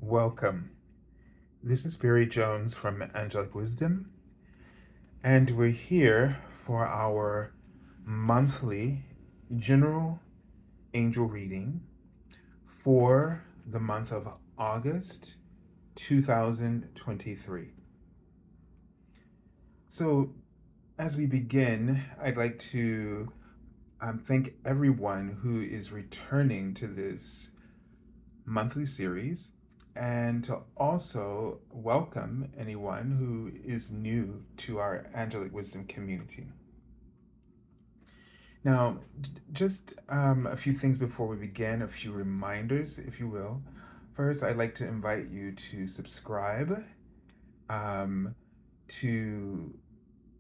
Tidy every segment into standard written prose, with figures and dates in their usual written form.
Welcome. This is Barry Jones from Angelic Wisdom, and we're here for our monthly general angel reading for the month of August 2023. So, as we begin, I'd like to thank everyone who is returning to this monthly series, and to also welcome anyone who is new to our Angelic Wisdom community. Now, just a few things before we begin, a few reminders, if you will. First, I'd like to invite you to subscribe, to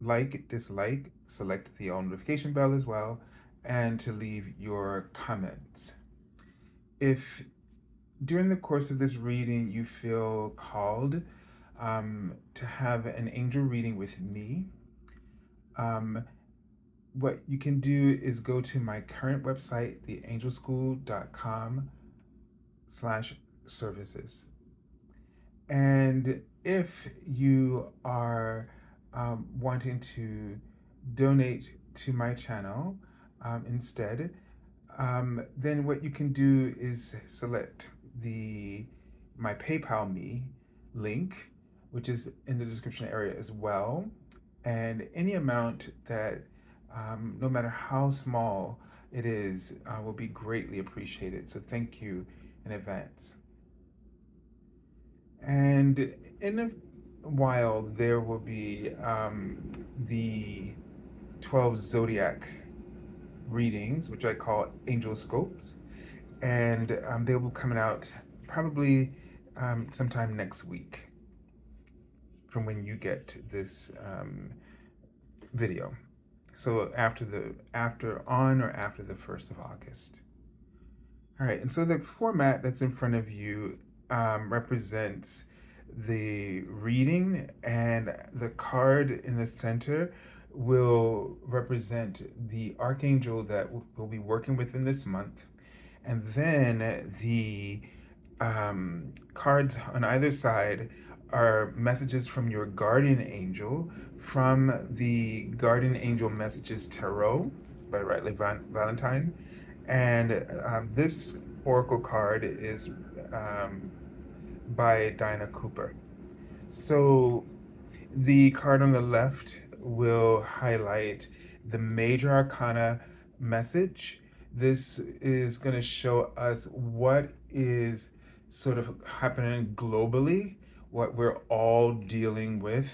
like, dislike, select the all notification bell as well, and to leave your comments. If during the course of this reading you feel called to have an angel reading with me, what you can do is go to my current website, theangelschool.com/services. And if you are wanting to donate to my channel instead, then what you can do is select my PayPal me link, which is in the description area as well. And any amount that, no matter how small it is, will be greatly appreciated. So thank you in advance. And in a while, there will be the 12 zodiac readings, which I call Angelscopes, and they will be coming out probably sometime next week from when you get this video. So after the 1st of August. All right, and so the format that's in front of you represents the reading, and the card in the center will represent the archangel that we'll be working with in this month. And then the cards on either side are messages from your guardian angel from the Guardian Angel Messages Tarot by Radleigh Valentine. And this oracle card is by Diana Cooper. So the card on the left will highlight the Major Arcana message. This is going to show us what is sort of happening globally, what we're all dealing with,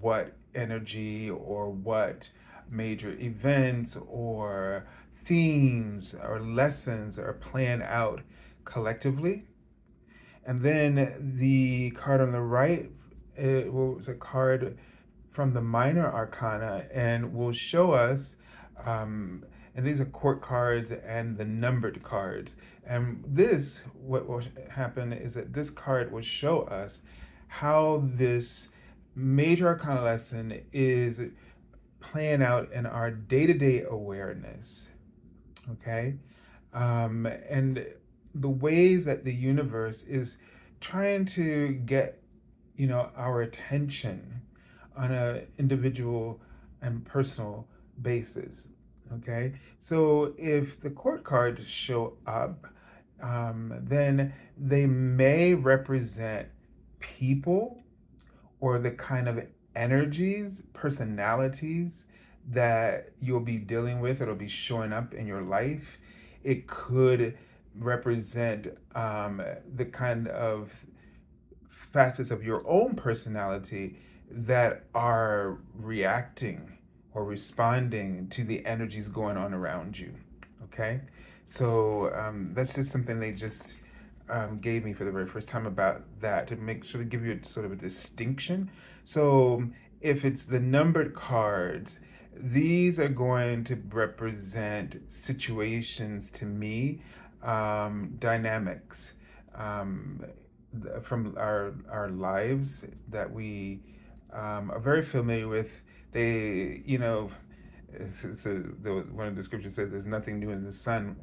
what energy or what major events or themes or lessons are playing out collectively. And then the card on the right, it was a card from the Minor Arcana, and will show us, and these are court cards and the numbered cards. And what will happen is that this card will show us how this Major Arcana lesson is playing out in our day-to-day awareness, okay? And the ways that the universe is trying to get, our attention on an individual and personal basis, okay? So if the court cards show up, then they may represent people or the kind of energies, personalities that you'll be dealing with, it'll be showing up in your life. It could represent the kind of facets of your own personality that are reacting or responding to the energies going on around you. Okay, so that's just something they just gave me for the very first time about that, to make sure to give you sort of a distinction. So if it's the numbered cards, these are going to represent situations to me, dynamics from our lives that we are very familiar with. They, one of the scriptures says there's nothing new in the sun.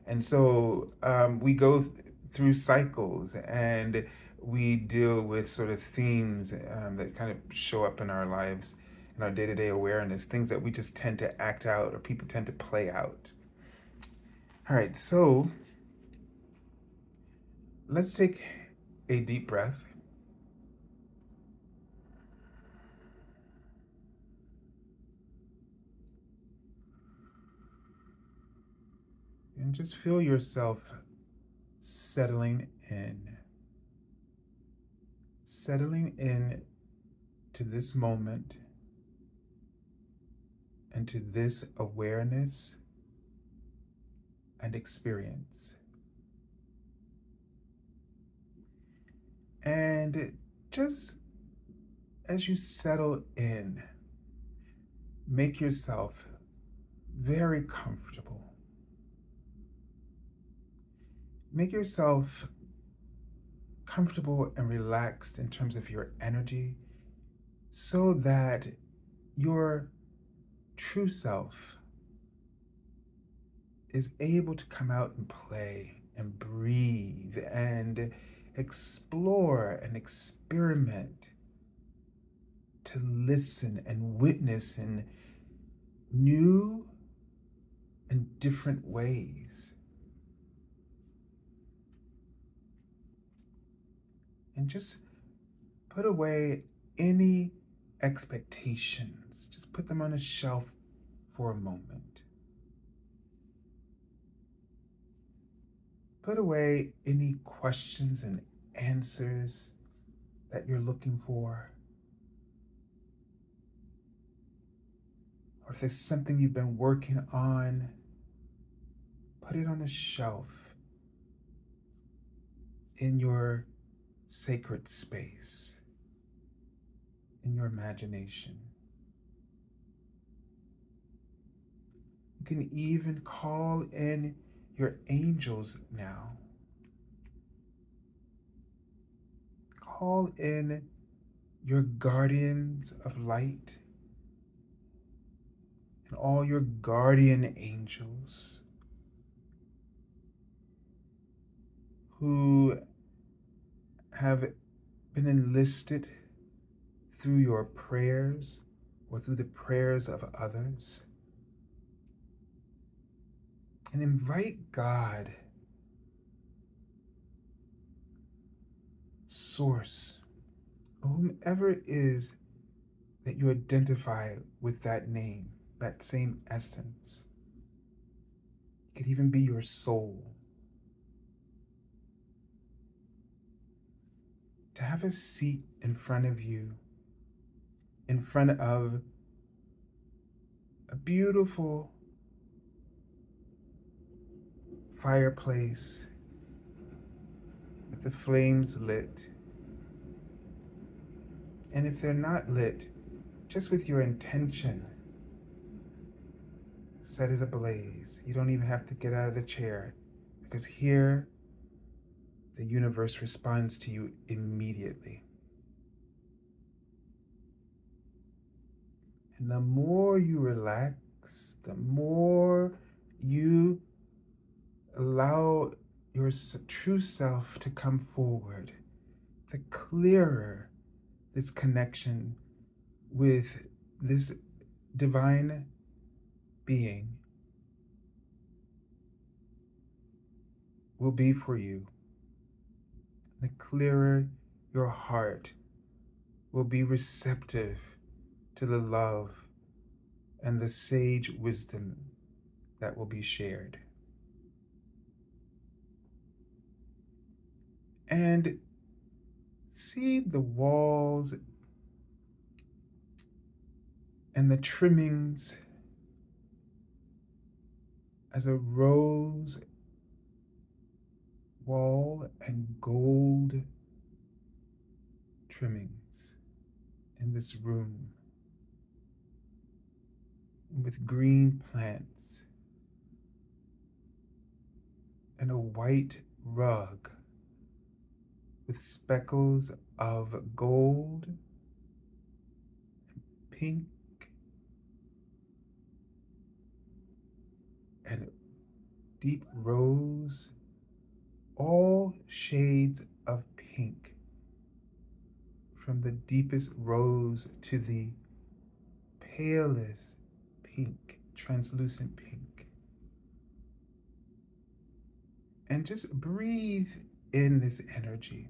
And so we go through cycles, and we deal with sort of themes that kind of show up in our lives, in our day-to-day awareness, things that we just tend to act out or people tend to play out. All right, so let's take a deep breath. And just feel yourself settling in to this moment and to this awareness and experience. And just as you settle in, make yourself very comfortable. Make yourself comfortable and relaxed in terms of your energy so that your true self is able to come out and play and breathe and explore and experiment, to listen and witness in new and different ways. And just put away any expectations. Just put them on a shelf for a moment. Put away any questions and answers that you're looking for. Or if there's something you've been working on, put it on a shelf in your sacred space, in your imagination. You can even call in your angels now. Call in your guardians of light and all your guardian angels who have been enlisted through your prayers or through the prayers of others. And invite God, Source, or whomever it is that you identify with that name, that same essence. It could even be your soul. To have a seat in front of you, in front of a beautiful fireplace with the flames lit. And if they're not lit, just with your intention, set it ablaze. You don't even have to get out of the chair, because here the universe responds to you immediately. And the more you relax, the more you allow your true self to come forward, the clearer this connection with this divine being will be for you. The clearer your heart will be receptive to the love and the sage wisdom that will be shared. And see the walls and the trimmings as a rose wall and gold trimmings in this room, with green plants and a white rug with speckles of gold, pink, and deep rose all shades of pink, from the deepest rose to the palest pink, translucent pink. And just breathe in this energy.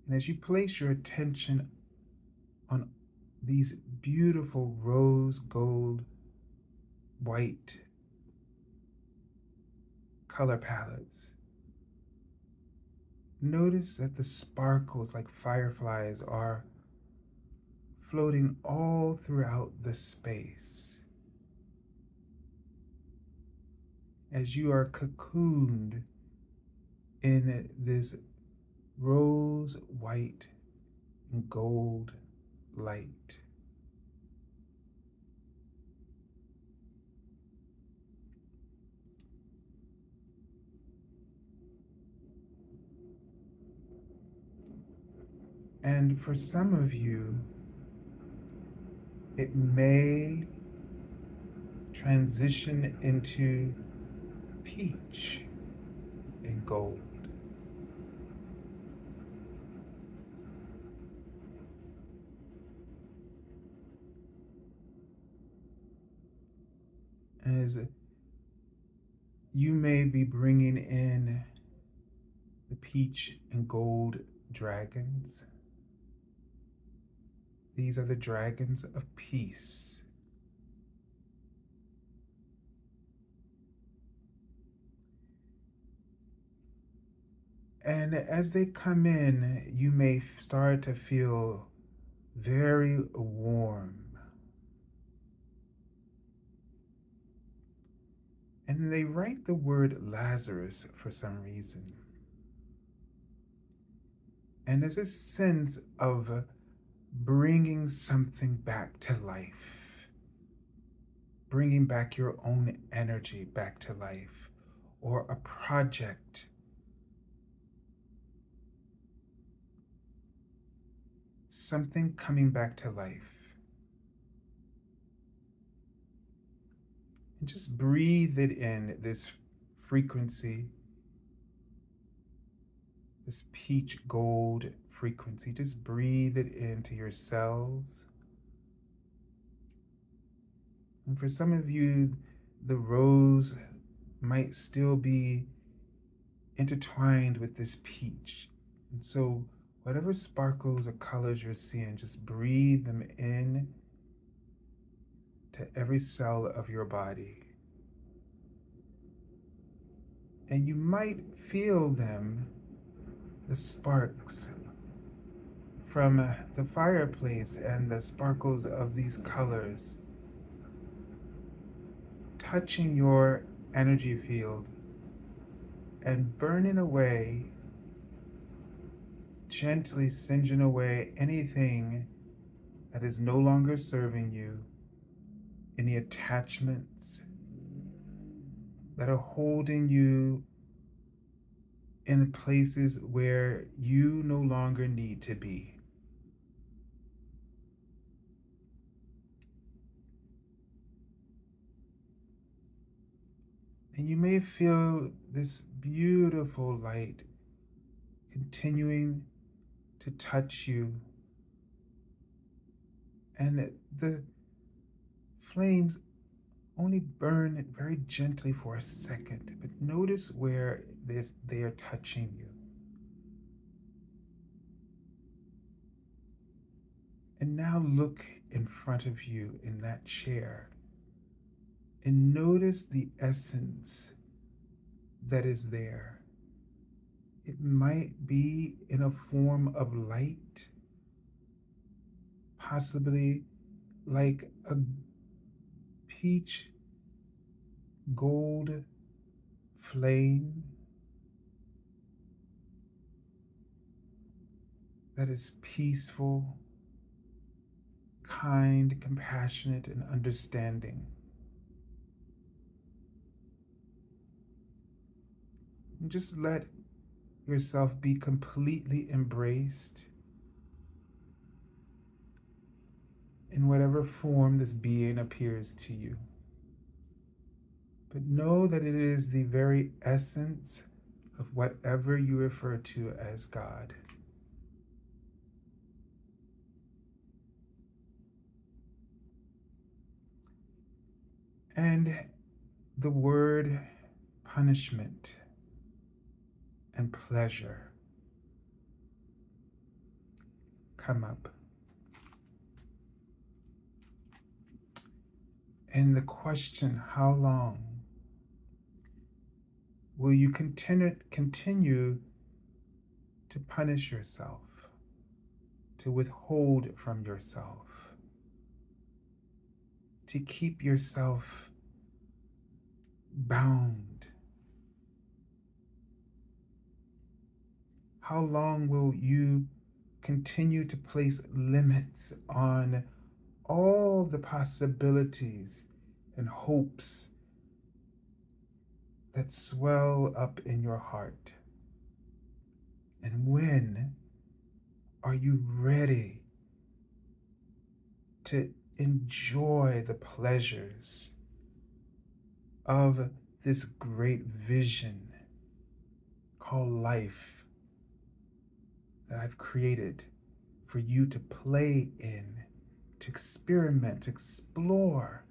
And as you place your attention on these beautiful rose gold white color palettes, notice that the sparkles like fireflies are floating all throughout the space as you are cocooned in this rose white and gold light. And for some of you, it may transition into peach and gold. As you may be bringing in the peach and gold dragons. These are the dragons of peace. And as they come in, you may start to feel very warm. And they write the word Lazarus for some reason. And there's a sense of bringing something back to life, bringing back your own energy back to life, or a project. Something coming back to life. And just breathe it in, this frequency, this peach gold frequency. Just breathe it into your cells. And for some of you, the rose might still be intertwined with this peach. And so whatever sparkles or colors you're seeing, just breathe them in to every cell of your body. And you might feel them, the sparks from the fireplace and the sparkles of these colors touching your energy field and burning away, gently singeing away anything that is no longer serving you, any attachments that are holding you in places where you no longer need to be. And you may feel this beautiful light continuing to touch you. And the flames only burn very gently for a second, but notice where they are touching you. And now look in front of you in that chair and notice the essence that is there. It might be in a form of light, possibly like a peach gold flame that is peaceful, kind, compassionate, and understanding. And just let yourself be completely embraced in whatever form this being appears to you. But know that it is the very essence of whatever you refer to as God. And the word punishment and pleasure come up. And the question, how long will you continue to punish yourself, to withhold from yourself, to keep yourself bound? How long will you continue to place limits on all the possibilities and hopes that swell up in your heart? And when are you ready to enjoy the pleasures of this great vision called life that I've created for you to play in, to experiment, to explore,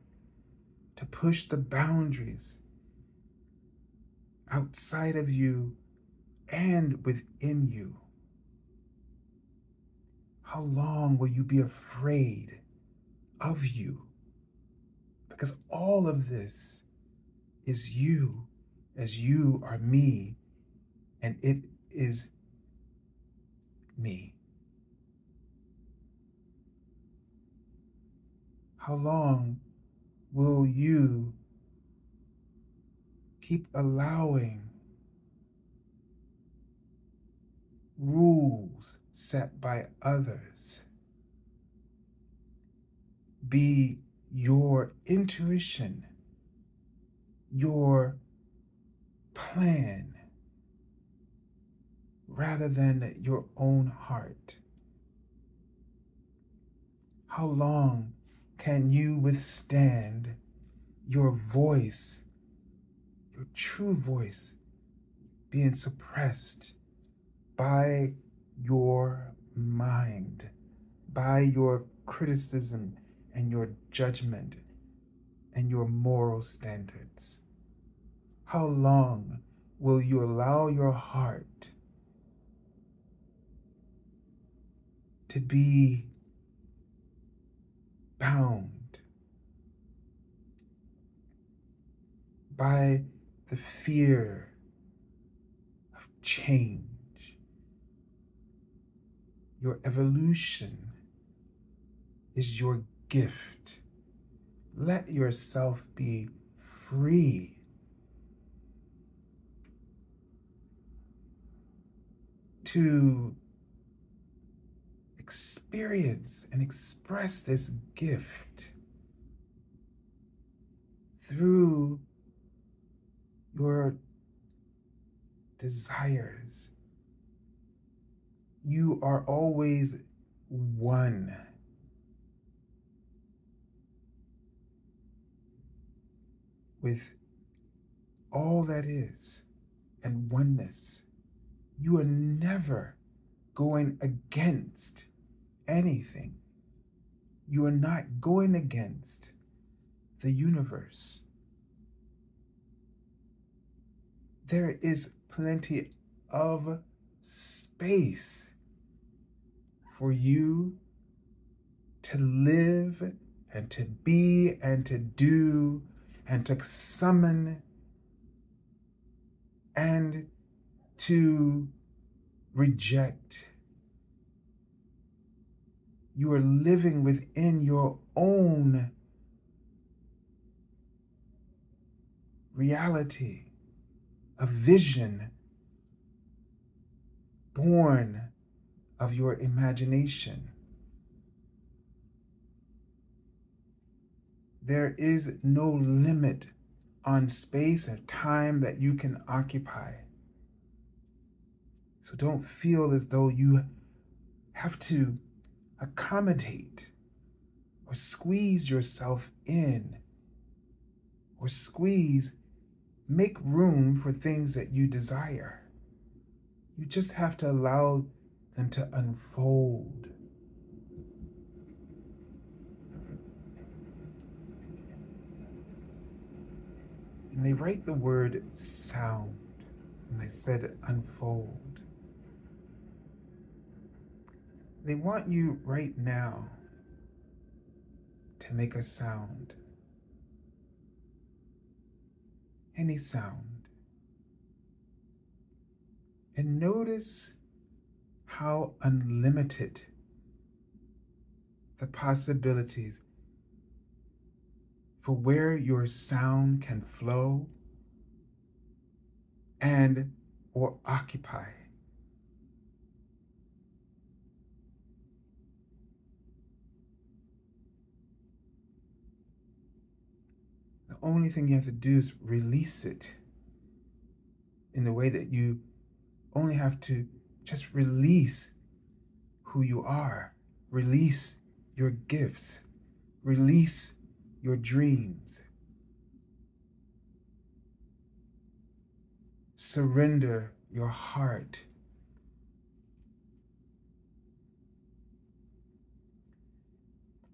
to push the boundaries outside of you and within you? How long will you be afraid of you? Because all of this is you, as you are me, and it is me. How long will you keep allowing rules set by others be your intuition, your plan, rather than your own heart? How long can you withstand your voice, your true voice, being suppressed by your mind, by your criticism and your judgment and your moral standards? How long will you allow your heart to be bound by the fear of change? Your evolution is your gift. Let yourself be free to experience and express this gift through your desires. You are always one with all that is and oneness. You are never going against anything. You are not going against the universe. There is plenty of space for you to live and to be and to do and to summon and to reject. You are living within your own reality, a vision born of your imagination. There is no limit on space and time that you can occupy. So don't feel as though you have to accommodate or squeeze yourself in or make room for things that you desire. You just have to allow them to unfold. And they write the word sound, and they said unfold. They want you right now to make a sound. Any sound. And notice how unlimited the possibilities for where your sound can flow and or occupy. The only thing you have to do is release it in the way that you only have to just release who you are, release your gifts, release your dreams. Surrender your heart.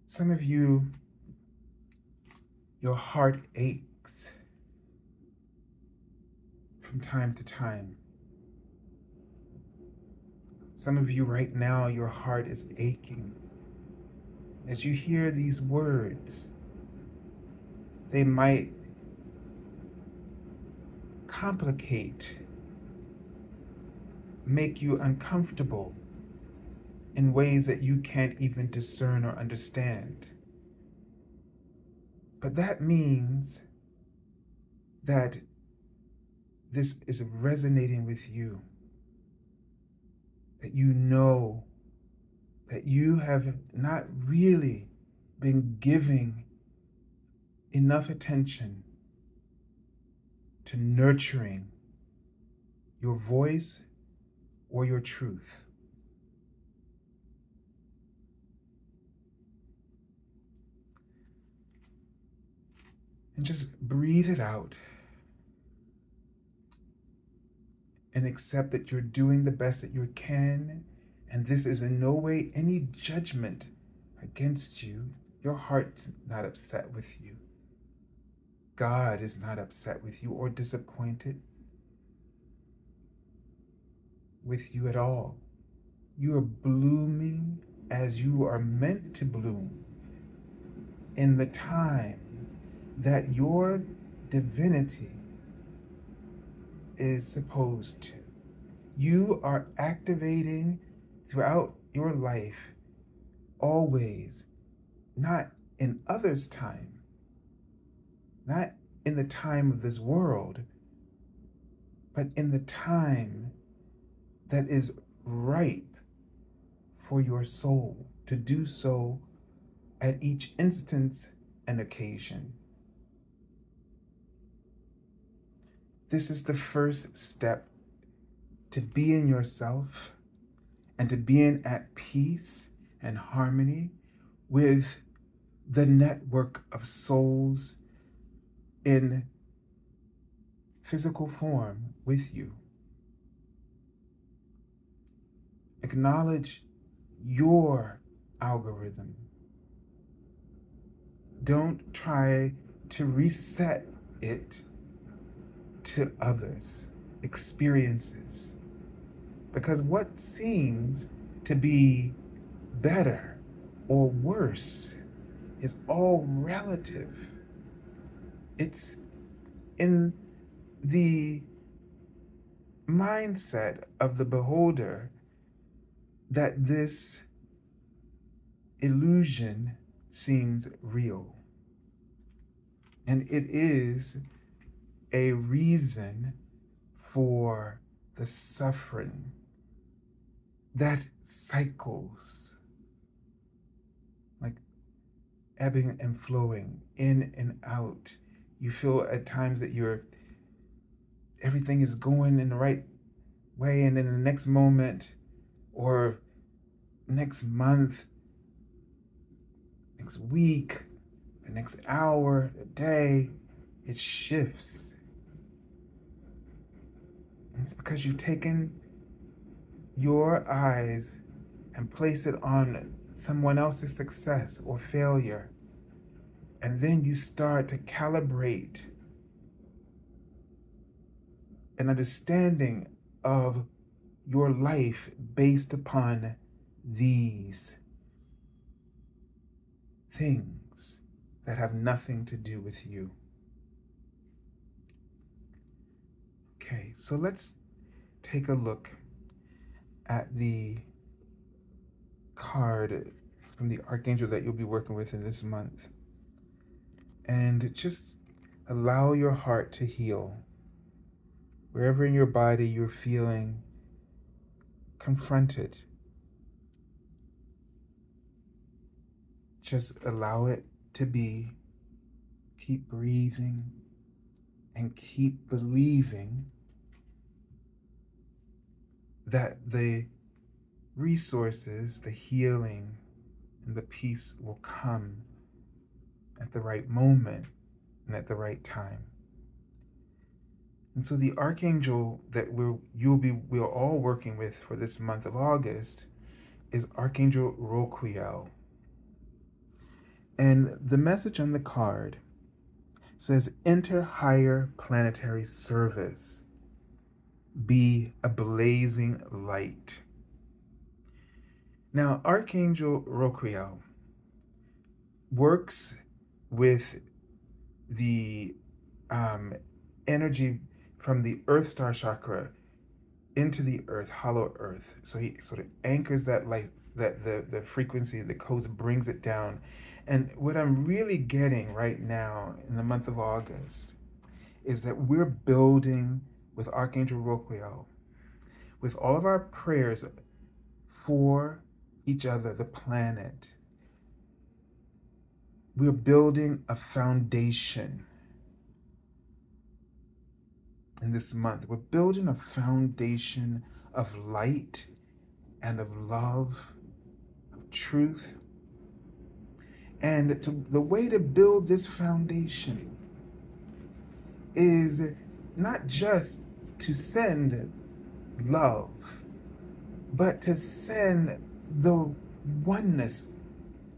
Some of you, your heart aches from time to time. Some of you right now, your heart is aching. As you hear these words, they might complicate, make you uncomfortable in ways that you can't even discern or understand. But that means that this is resonating with you, that you know that you have not really been giving enough attention to nurturing your voice or your truth. And just breathe it out and accept that you're doing the best that you can. And this is in no way any judgment against you. Your heart's not upset with you. God is not upset with you or disappointed with you at all. You are blooming as you are meant to bloom in the time that your divinity is supposed to. You are activating throughout your life, always, not in others' time, not in the time of this world, but in the time that is ripe for your soul to do so at each instance and occasion. This is the first step to being yourself and to being at peace and harmony with the network of souls in physical form with you. Acknowledge your algorithm. Don't try to reset it to others' experiences. Because what seems to be better or worse is all relative. It's in the mindset of the beholder that this illusion seems real. And it is a reason for the suffering that cycles, like ebbing and flowing, in and out. You feel at times that everything is going in the right way, and then the next moment or next month, next week, the next hour, a day, it shifts. And it's because you've taken your eyes and place it on someone else's success or failure. And then you start to calibrate an understanding of your life based upon these things that have nothing to do with you. Okay, so let's take a look at the card from the Archangel that you'll be working with in this month. And just allow your heart to heal. Wherever in your body you're feeling confronted, just allow it to be. Keep breathing and keep believing that the resources, the healing, and the peace will come at the right moment and at the right time. And so the archangel that we're all working with for this month of August is Archangel Roquiel. And the message on the card says, enter higher planetary service. Be a blazing light. Now, Archangel Roquiel works with the energy from the Earth Star chakra into the earth, hollow earth. So he sort of anchors that light, that the frequency, the codes, brings it down. And what I'm really getting right now in the month of August is that we're building with Archangel Roquiel, with all of our prayers for each other, the planet. We're building a foundation in this month. We're building a foundation of light and of love, of truth. And the way to build this foundation is not just to send love, but to send the oneness,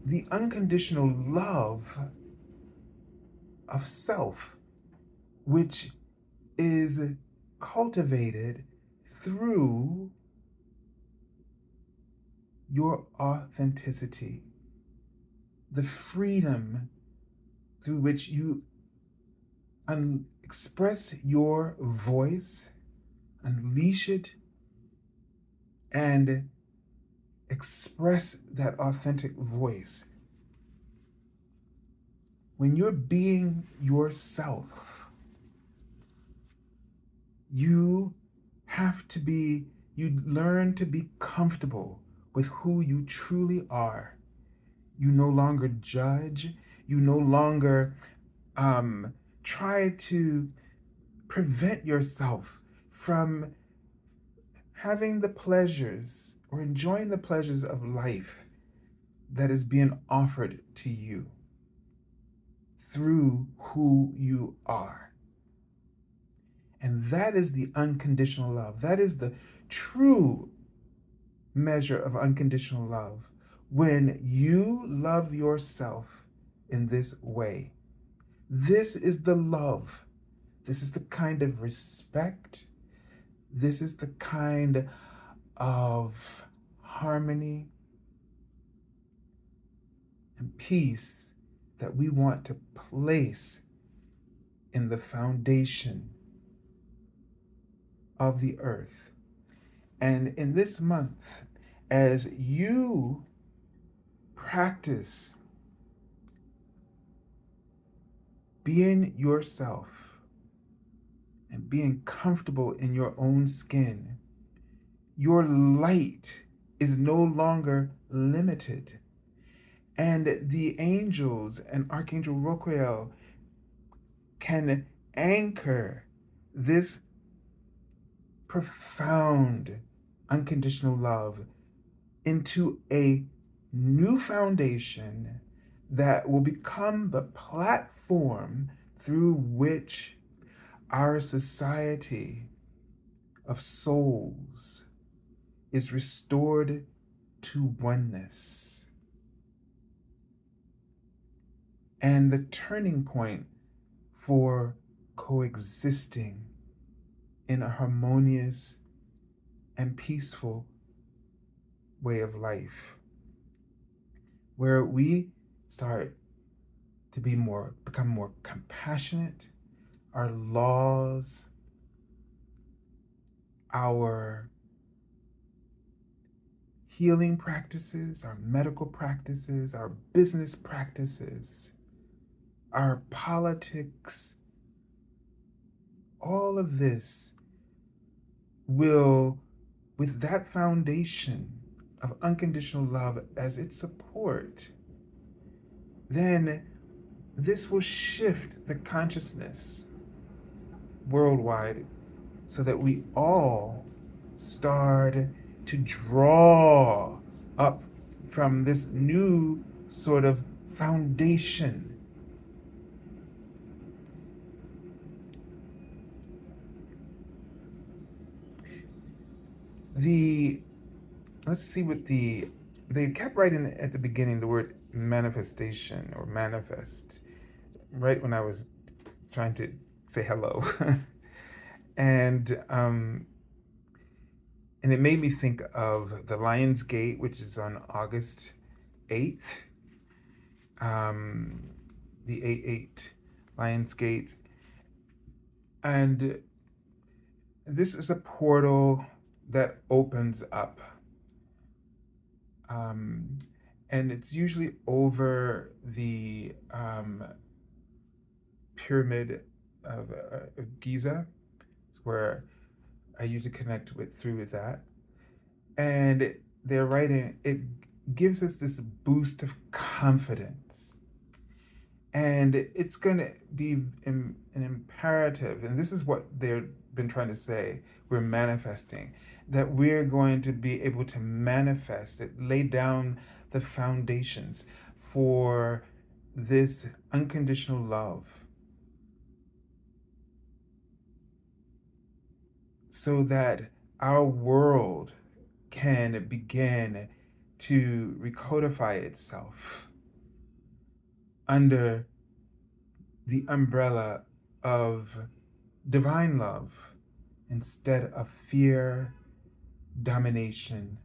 the unconditional love of self, which is cultivated through your authenticity, the freedom through which you express your voice, unleash it, and express that authentic voice. When you're being yourself, you learn to be comfortable with who you truly are. You no longer judge. You no longer try to prevent yourself from having the pleasures or enjoying the pleasures of life that is being offered to you through who you are. And that is the unconditional love. That is the true measure of unconditional love. When you love yourself in this way, this is the love. This is the kind of respect. This is the kind of harmony and peace that we want to place in the foundation of the earth. And in this month, as you practice being yourself and being comfortable in your own skin, your light is no longer limited. And the angels and Archangel Roquiel can anchor this profound unconditional love into a new foundation that will become the platform through which our society of souls is restored to oneness. And the turning point for coexisting in a harmonious and peaceful way of life, where we start to become more compassionate. Our laws, our healing practices, our medical practices, our business practices, our politics, all of this will, with that foundation of unconditional love as its support, then this will shift the consciousness worldwide so that we all start to draw up from this new sort of foundation. Let's see what they kept writing at the beginning the word manifestation or manifest, right when I was trying to say hello. and and it made me think of the Lion's Gate, which is on August 8th. The 8/8 Lion's Gate. And this is a portal that opens up. And it's usually over the pyramid of Giza. It's where I usually connect through with that. And they're writing, it gives us this boost of confidence. And it's going to be an imperative, and this is what they've been trying to say, we're manifesting, that we're going to be able to manifest it, lay down the foundations for this unconditional love, so that our world can begin to recodify itself under the umbrella of divine love instead of fear, domination,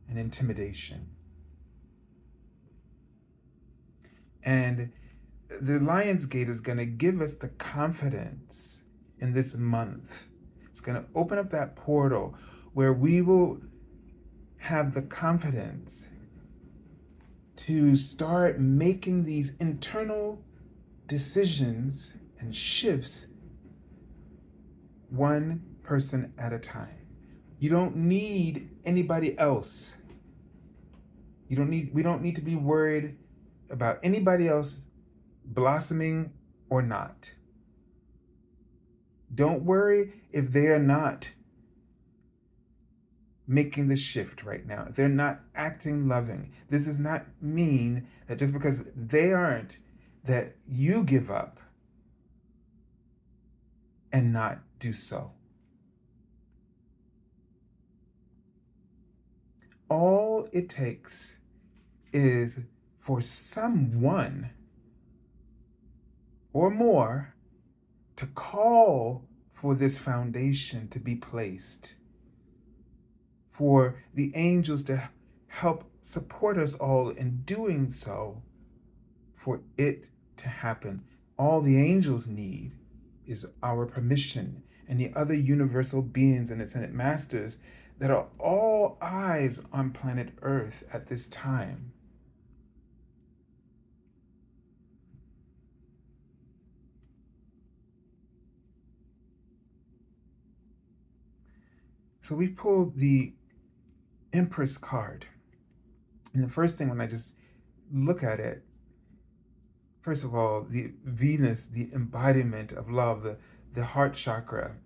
and intimidation. And the Lion's Gate is going to give us the confidence in this month. It's going to open up that portal where we will have the confidence to start making these internal decisions and shifts one person at a time. You don't need anybody else. We don't need to be worried about anybody else blossoming or not. Don't worry if they are not making the shift right now. If they're not acting loving. This does not mean that just because they aren't, that you give up and not do so. All it takes is for someone or more to call for this foundation to be placed, for the angels to help support us all in doing so, for it to happen. All the angels need is our permission, and the other universal beings and ascended masters that are all eyes on planet Earth at this time. So we pull the Empress card. And the first thing when I just look at it, first of all, the Venus, the embodiment of love, the heart chakra,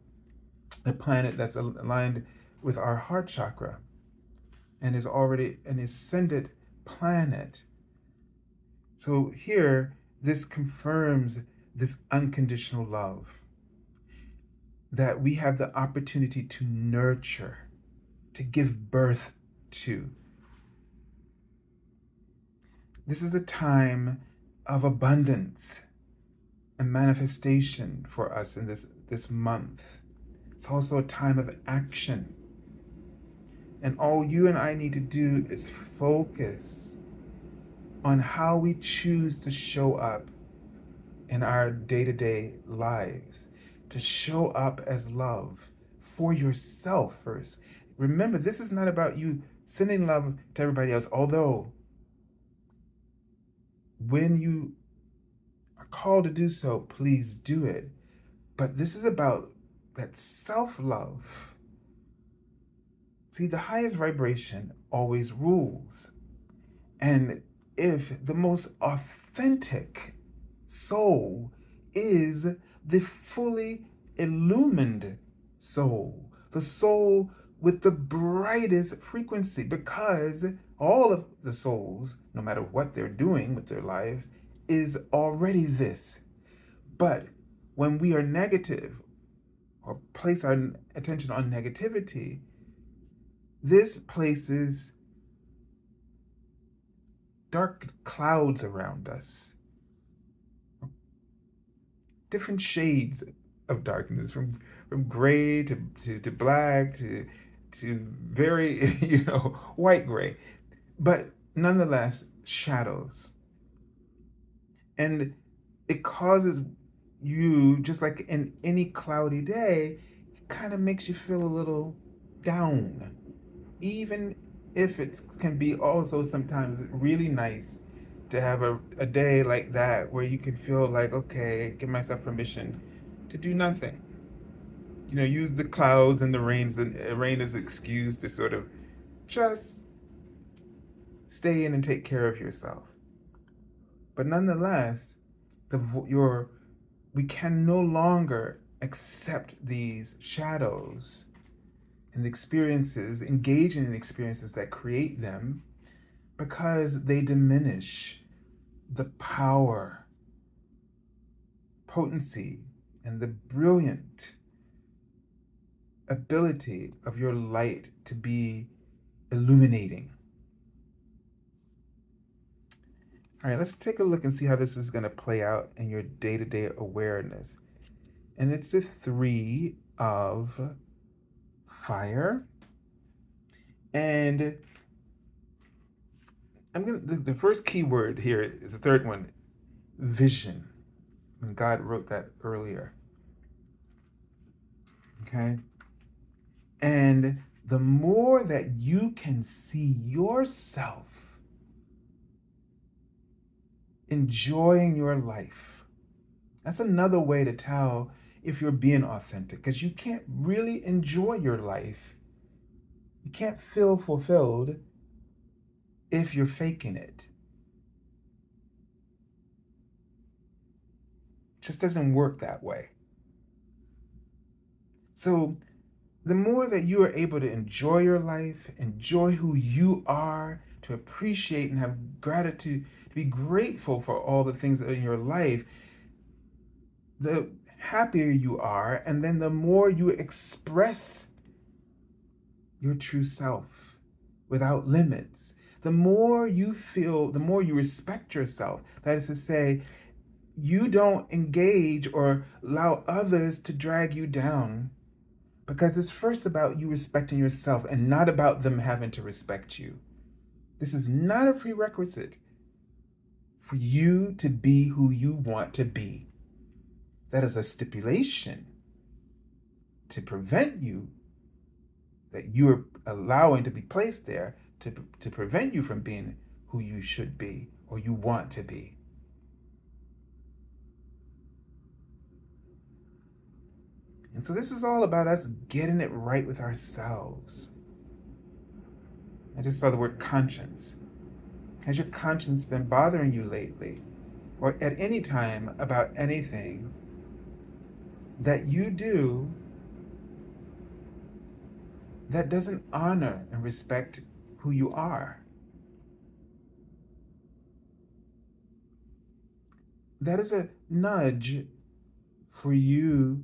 the planet that's aligned with our heart chakra and is already an ascended planet. So here, this confirms this unconditional love, that we have the opportunity to nurture to give birth to. This is a time of abundance and manifestation for us in this month. It's also a time of action. And all you and I need to do is focus on how we choose to show up in our day-to-day lives, to show up as love for yourself first. Remember, this is not about you sending love to everybody else, although when you are called to do so, please do it. But this is about that self-love. See, the highest vibration always rules. And if the most authentic soul is the fully illumined soul, the soul with the brightest frequency, because all of the souls, no matter what they're doing with their lives, is already this. But when we are negative or place our attention on negativity, this places dark clouds around us, different shades of darkness, from gray to black to very white gray, but nonetheless shadows. And it causes you, just like in any cloudy day, it kind of makes you feel a little down, even if it can be also sometimes really nice to have a day like that where you can feel like, okay, give myself permission to do nothing. Use the clouds and the rain as an excuse to sort of just stay in and take care of yourself. But nonetheless, we can no longer accept these shadows and the experiences, engaging in the experiences that create them, because they diminish the power, potency, and the brilliant ability of your light to be illuminating. All right, let's take a look and see how this is going to play out in your day-to-day awareness. And it's the 3 of fire. And the first key word here, the third one, vision. And God wrote that earlier. Okay? And the more that you can see yourself enjoying your life, that's another way to tell if you're being authentic, because you can't really enjoy your life. You can't feel fulfilled if you're faking it. It just doesn't work that way. So the more that you are able to enjoy your life, enjoy who you are, to appreciate and have gratitude, to be grateful for all the things in your life, the happier you are, and then the more you express your true self without limits. The more you feel, the more you respect yourself. That is to say, you don't engage or allow others to drag you down, because it's first about you respecting yourself and not about them having to respect you. This is not a prerequisite for you to be who you want to be. That is a stipulation to prevent you, that you're allowing to be placed there to prevent you from being who you should be or you want to be. And so this is all about us getting it right with ourselves. I just saw the word conscience. Has your conscience been bothering you lately, or at any time, about anything that you do that doesn't honor and respect who you are? That is a nudge for you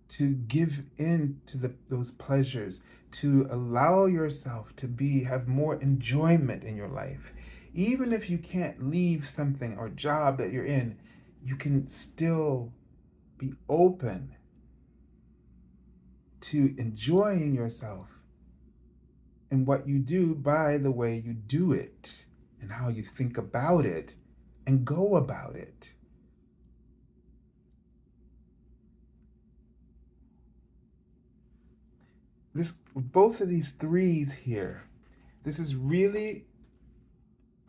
to give in to those pleasures, to allow yourself to have more enjoyment in your life. Even if you can't leave something or job that you're in, you can still be open to enjoying yourself and what you do by the way you do it and how you think about it and go about it. Both of these threes here, this is really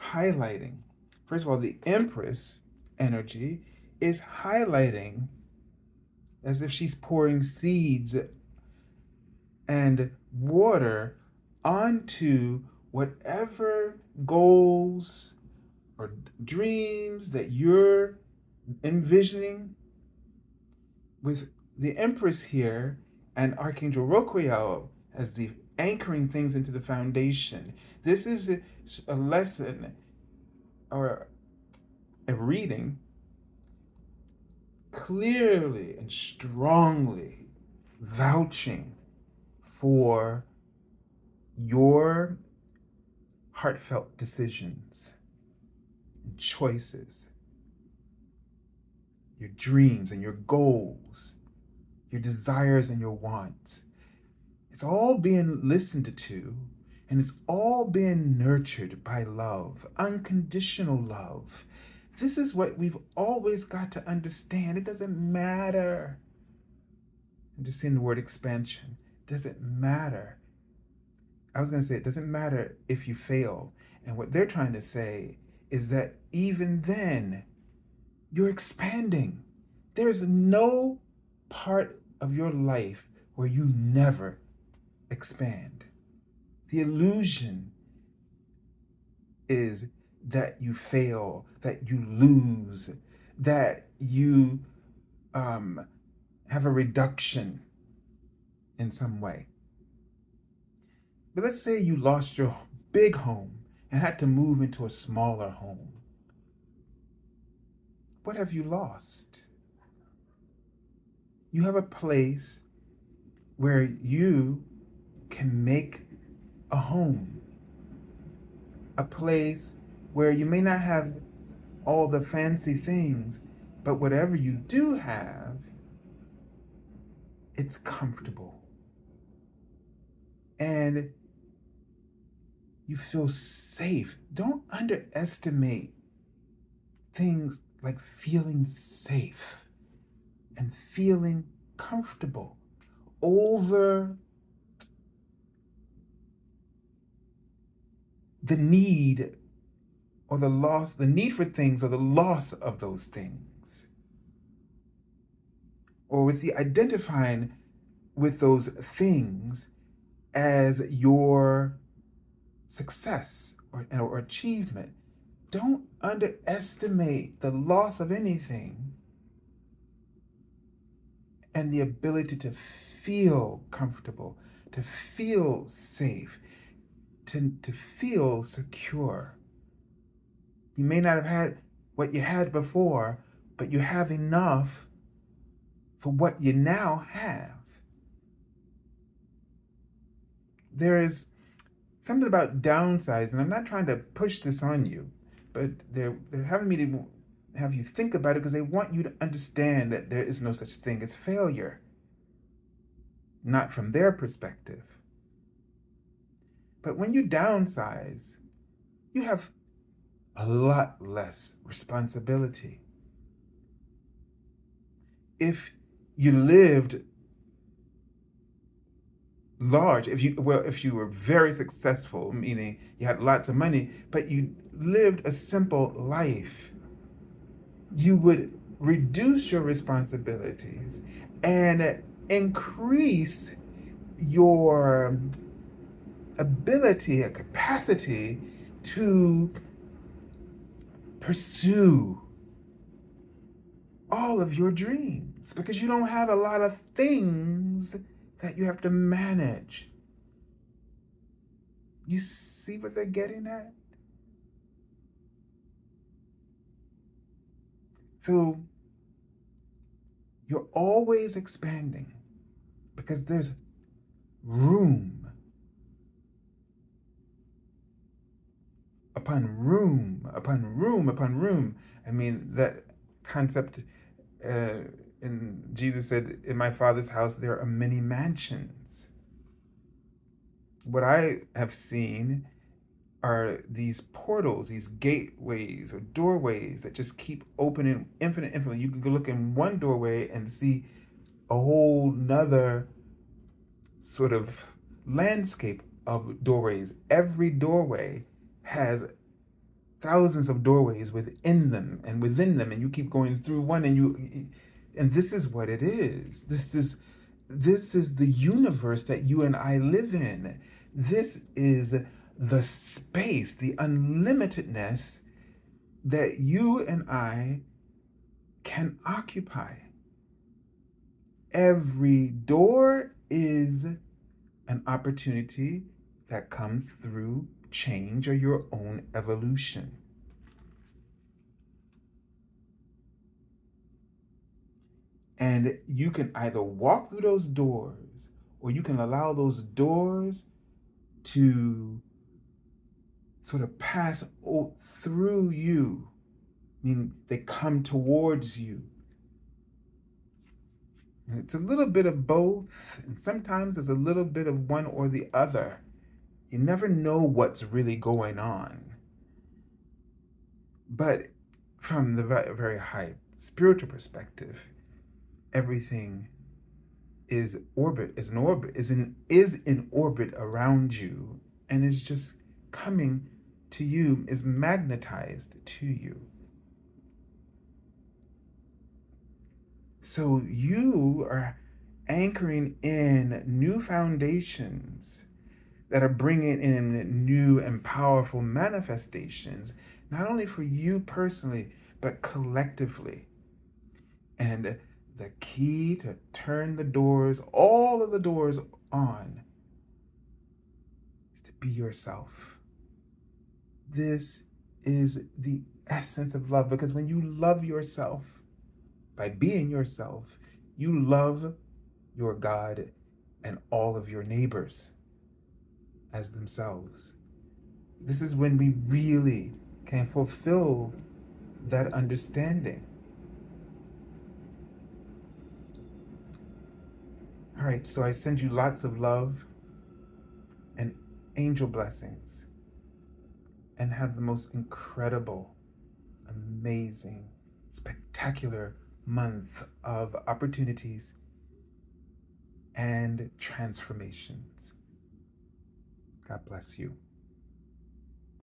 highlighting. First of all, the Empress energy is highlighting as if she's pouring seeds and water onto whatever goals or dreams that you're envisioning. With the Empress here and Archangel Roquiel as the anchoring things into the foundation. This is a lesson or a reading clearly and strongly vouching for your heartfelt decisions and choices, your dreams and your goals, your desires and your wants. It's all being listened to, and it's all being nurtured by love, unconditional love. This is what we've always got to understand. It doesn't matter. I'm just saying the word expansion. It doesn't matter. I was going to say it doesn't matter if you fail. And what they're trying to say is that even then, you're expanding. There's no part of your life where you never expand. The illusion is that you fail, that you lose, that you have a reduction in some way. But let's say you lost your big home and had to move into a smaller home. What have you lost? You have a place where you can make a home, a place where you may not have all the fancy things, but whatever you do have, it's comfortable. And you feel safe. Don't underestimate things like feeling safe and feeling comfortable over the need or the loss, the need for things or the loss of those things. Or with the identifying with those things as your success or achievement. Don't underestimate the loss of anything and the ability to feel comfortable, to feel safe, to feel secure. You may not have had what you had before, but you have enough for what you now have. There is something about downsizing. I'm not trying to push this on you, but they're having me to have you think about it because they want you to understand that there is no such thing as failure, not from their perspective. But when you downsize, you have a lot less responsibility. If you lived large, if you were very successful, meaning you had lots of money, but you lived a simple life, you would reduce your responsibilities and increase your ability and capacity to pursue all of your dreams because you don't have a lot of things that you have to manage. You see what they're getting at? So you're always expanding. because there's room upon room upon room upon room. I mean, that concept, uh, in Jesus said, "In my Father's house there are many mansions." What I have seen are these portals, these gateways or doorways that just keep opening infinitely. You can go look in one doorway and see a whole nother sort of landscape of doorways. Every doorway has thousands of doorways within them and within them, and you keep going through one, and this is what it is. This is the universe that you and I live in. This is the space, the unlimitedness that you and I can occupy. Every door is an opportunity that comes through change or your own evolution. And you can either walk through those doors or you can allow those doors to sort of pass through you. I mean, they come towards you. And it's a little bit of both, and sometimes it's a little bit of one or the other. You never know what's really going on. But from the very high spiritual perspective, everything is in orbit around you, and is just coming to you, is magnetized to you. So you are anchoring in new foundations that are bringing in new and powerful manifestations, not only for you personally, but collectively. And the key to turn the doors, all of the doors on, is to be yourself. This is the essence of love, because when you love yourself, by being yourself, you love your God and all of your neighbors as themselves. This is when we really can fulfill that understanding. All right, so I send you lots of love and angel blessings, and have the most incredible, amazing, spectacular month of opportunities and transformations. God bless you.